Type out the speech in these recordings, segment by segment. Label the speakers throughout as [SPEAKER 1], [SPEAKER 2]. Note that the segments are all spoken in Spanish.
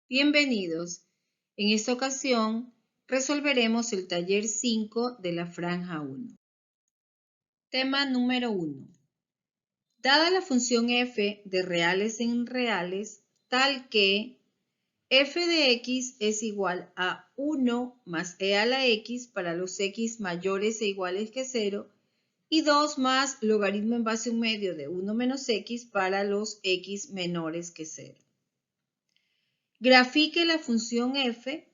[SPEAKER 1] Bienvenidos. En esta ocasión resolveremos el taller 5 de la franja 1. Tema número 1. Dada la función f de reales en reales, tal que f de x es igual a 1 más e a la x para los x mayores e iguales que 0 y 2 más logaritmo en base a un medio de 1 menos x para los x menores que 0. Grafique la función f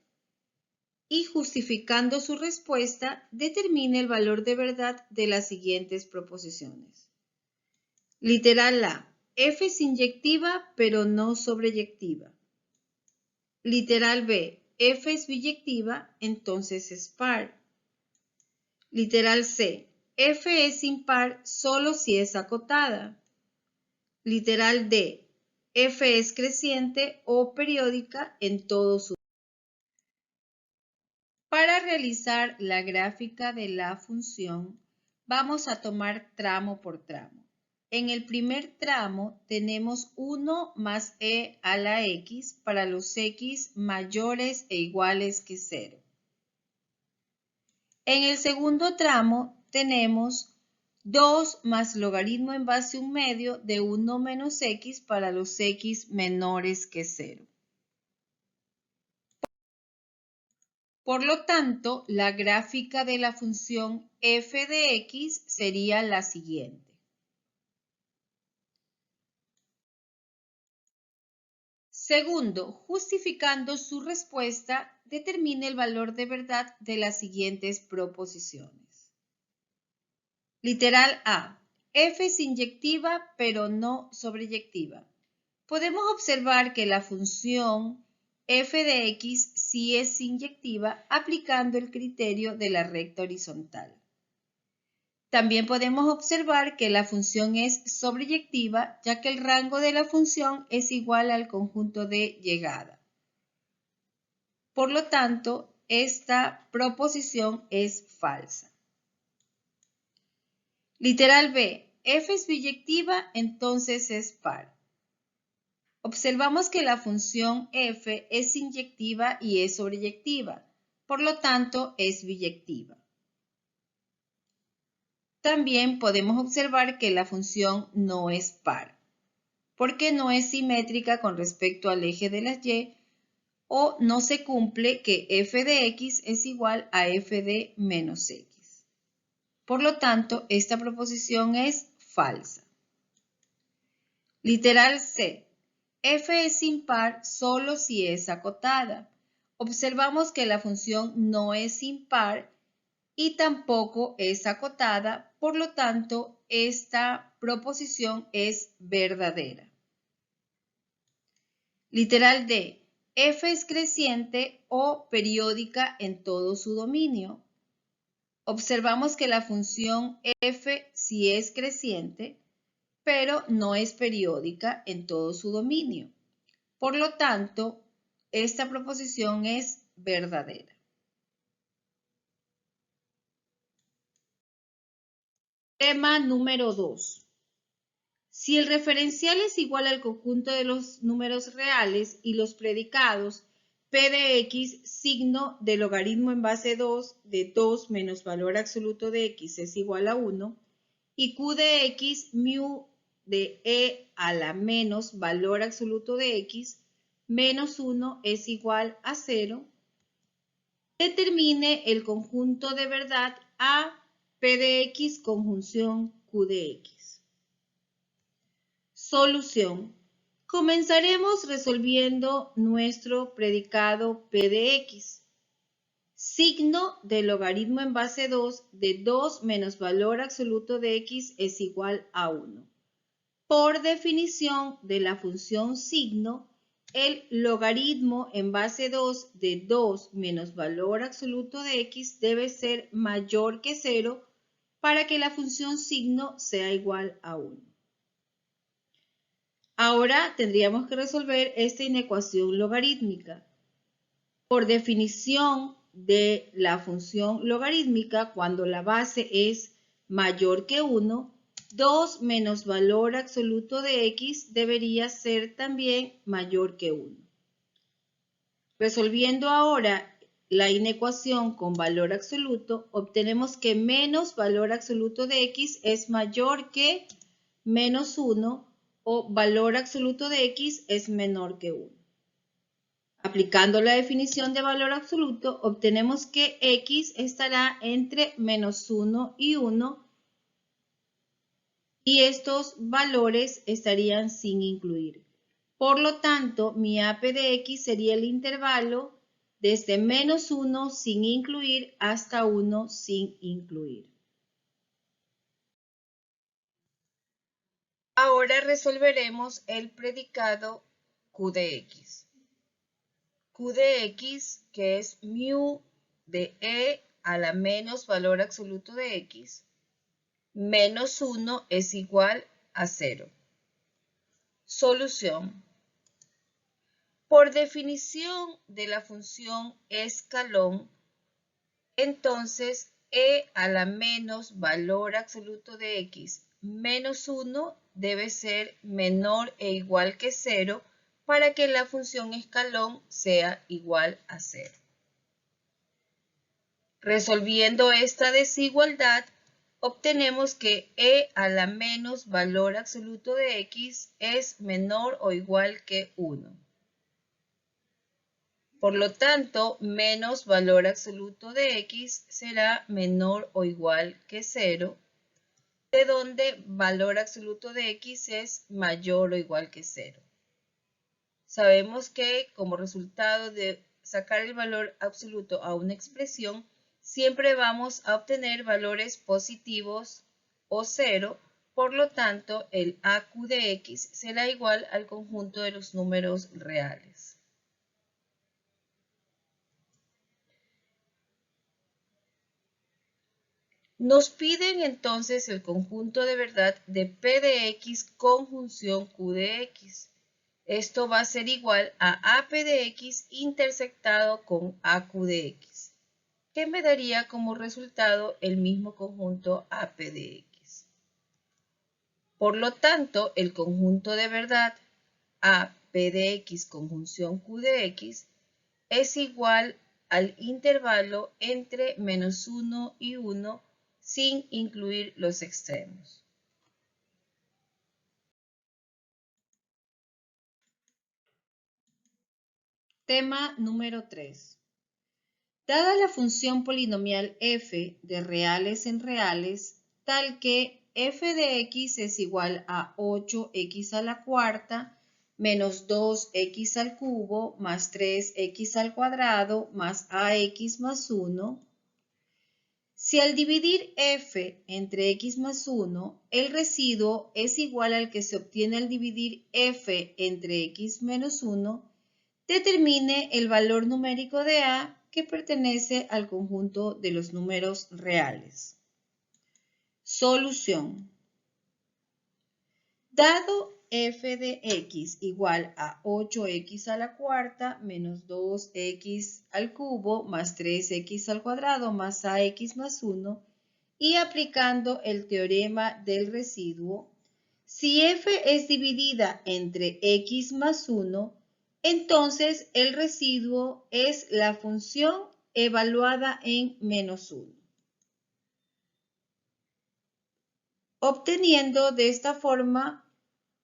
[SPEAKER 1] y justificando su respuesta, determine el valor de verdad de las siguientes proposiciones. Literal A. F es inyectiva, pero no sobreyectiva. Literal B. F es biyectiva, entonces es par. Literal C. F es impar solo si es acotada. Literal D. F es creciente o periódica en todo su. Para realizar la gráfica de la función, vamos a tomar tramo por tramo. En el primer tramo tenemos 1 más e a la x para los x mayores e iguales que 0. En el segundo tramo tenemos 2 más logaritmo en base a un medio de 1 menos x para los x menores que 0. Por lo tanto, la gráfica de la función f de x sería la siguiente. Segundo, justificando su respuesta, determine el valor de verdad de las siguientes proposiciones. Literal A. F es inyectiva, pero no sobreyectiva. Podemos observar que la función f de x sí es inyectiva aplicando el criterio de la recta horizontal. También podemos observar que la función es sobreyectiva, ya que el rango de la función es igual al conjunto de llegada. Por lo tanto, esta proposición es falsa. Literal B. F es biyectiva, entonces es par. Observamos que la función f es inyectiva y es sobreyectiva, por lo tanto es biyectiva. También podemos observar que la función no es par, porque no es simétrica con respecto al eje de las y o no se cumple que f de x es igual a f de menos x. Por lo tanto, esta proposición es falsa. Literal C. F es impar solo si es acotada. Observamos que la función no es impar y tampoco es acotada, por lo tanto, esta proposición es verdadera. Literal D. F es creciente o periódica en todo su dominio. Observamos que la función f sí es creciente, pero no es periódica en todo su dominio. Por lo tanto, esta proposición es verdadera. Tema número 2. Si el referencial es igual al conjunto de los números reales y los predicados, p de x, signo de logaritmo en base 2 de 2 menos valor absoluto de x es igual a 1, y q de x, mu de e a la menos valor absoluto de x, menos 1 es igual a 0, determine el conjunto de verdad a p de x conjunción q de x. Solución. Comenzaremos resolviendo nuestro predicado p de x. Signo de logaritmo en base 2 de 2 menos valor absoluto de x es igual a 1. Por definición de la función signo, el logaritmo en base 2 de 2 menos valor absoluto de x debe ser mayor que 0 para que la función signo sea igual a 1. Ahora tendríamos que resolver esta inecuación logarítmica. Por definición de la función logarítmica, cuando la base es mayor que 1, 2 menos valor absoluto de x debería ser también mayor que 1. Resolviendo ahora la inecuación con valor absoluto, obtenemos que menos valor absoluto de x es mayor que menos 1 o valor absoluto de x es menor que 1. Aplicando la definición de valor absoluto, obtenemos que x estará entre menos 1 y 1 y estos valores estarían sin incluir. Por lo tanto, mi AP de x sería el intervalo desde menos 1 sin incluir hasta 1 sin incluir. Ahora resolveremos el predicado Q de x. Q de x, que es mu de e a la menos valor absoluto de x, menos 1 es igual a 0. Solución. Por definición de la función escalón, entonces e a la menos valor absoluto de x menos 1 debe ser menor e igual que 0 para que la función escalón sea igual a 0. Resolviendo esta desigualdad, obtenemos que e a la menos valor absoluto de x es menor o igual que 1. Por lo tanto, menos valor absoluto de x será menor o igual que 0, de donde valor absoluto de x es mayor o igual que 0. Sabemos que como resultado de sacar el valor absoluto a una expresión, siempre vamos a obtener valores positivos o 0, por lo tanto, el AQ de x será igual al conjunto de los números reales. Nos piden entonces el conjunto de verdad de P de x conjunción Q de x. Esto va a ser igual a AP de x intersectado con AQ de x, que me daría como resultado el mismo conjunto AP de x. Por lo tanto, el conjunto de verdad AP de x conjunción Q de x es igual al intervalo entre menos 1 y 1 sin incluir los extremos. Tema número 3. Dada la función polinomial f de reales en reales, tal que f de x es igual a 8x a la cuarta menos 2x al cubo más 3x al cuadrado más ax más 1, si al dividir f entre x más 1, el residuo es igual al que se obtiene al dividir f entre x menos 1, determine el valor numérico de a que pertenece al conjunto de los números reales. Solución. Dado f de x igual a 8x a la cuarta menos 2x al cubo más 3x al cuadrado más ax más 1 y aplicando el teorema del residuo, si f es dividida entre x más 1, entonces el residuo es la función evaluada en menos 1. Obteniendo de esta forma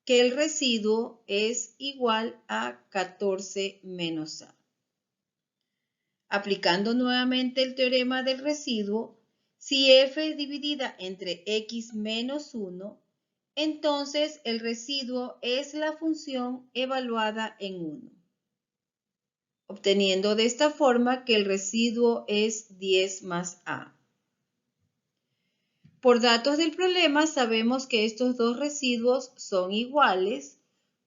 [SPEAKER 1] que el residuo es igual a 14 menos a. Aplicando nuevamente el teorema del residuo, si f es dividida entre x menos 1, entonces el residuo es la función evaluada en 1. Obteniendo de esta forma que el residuo es 10 más a. Por datos del problema sabemos que estos dos residuos son iguales,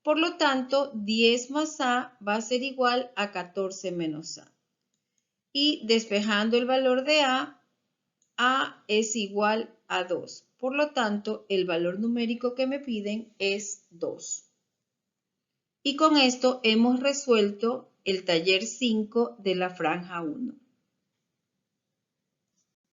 [SPEAKER 1] por lo tanto 10 más a va a ser igual a 14 menos a. Y despejando el valor de a es igual a 2. Por lo tanto, el valor numérico que me piden es 2. Y con esto hemos resuelto el taller 5 de la franja 1.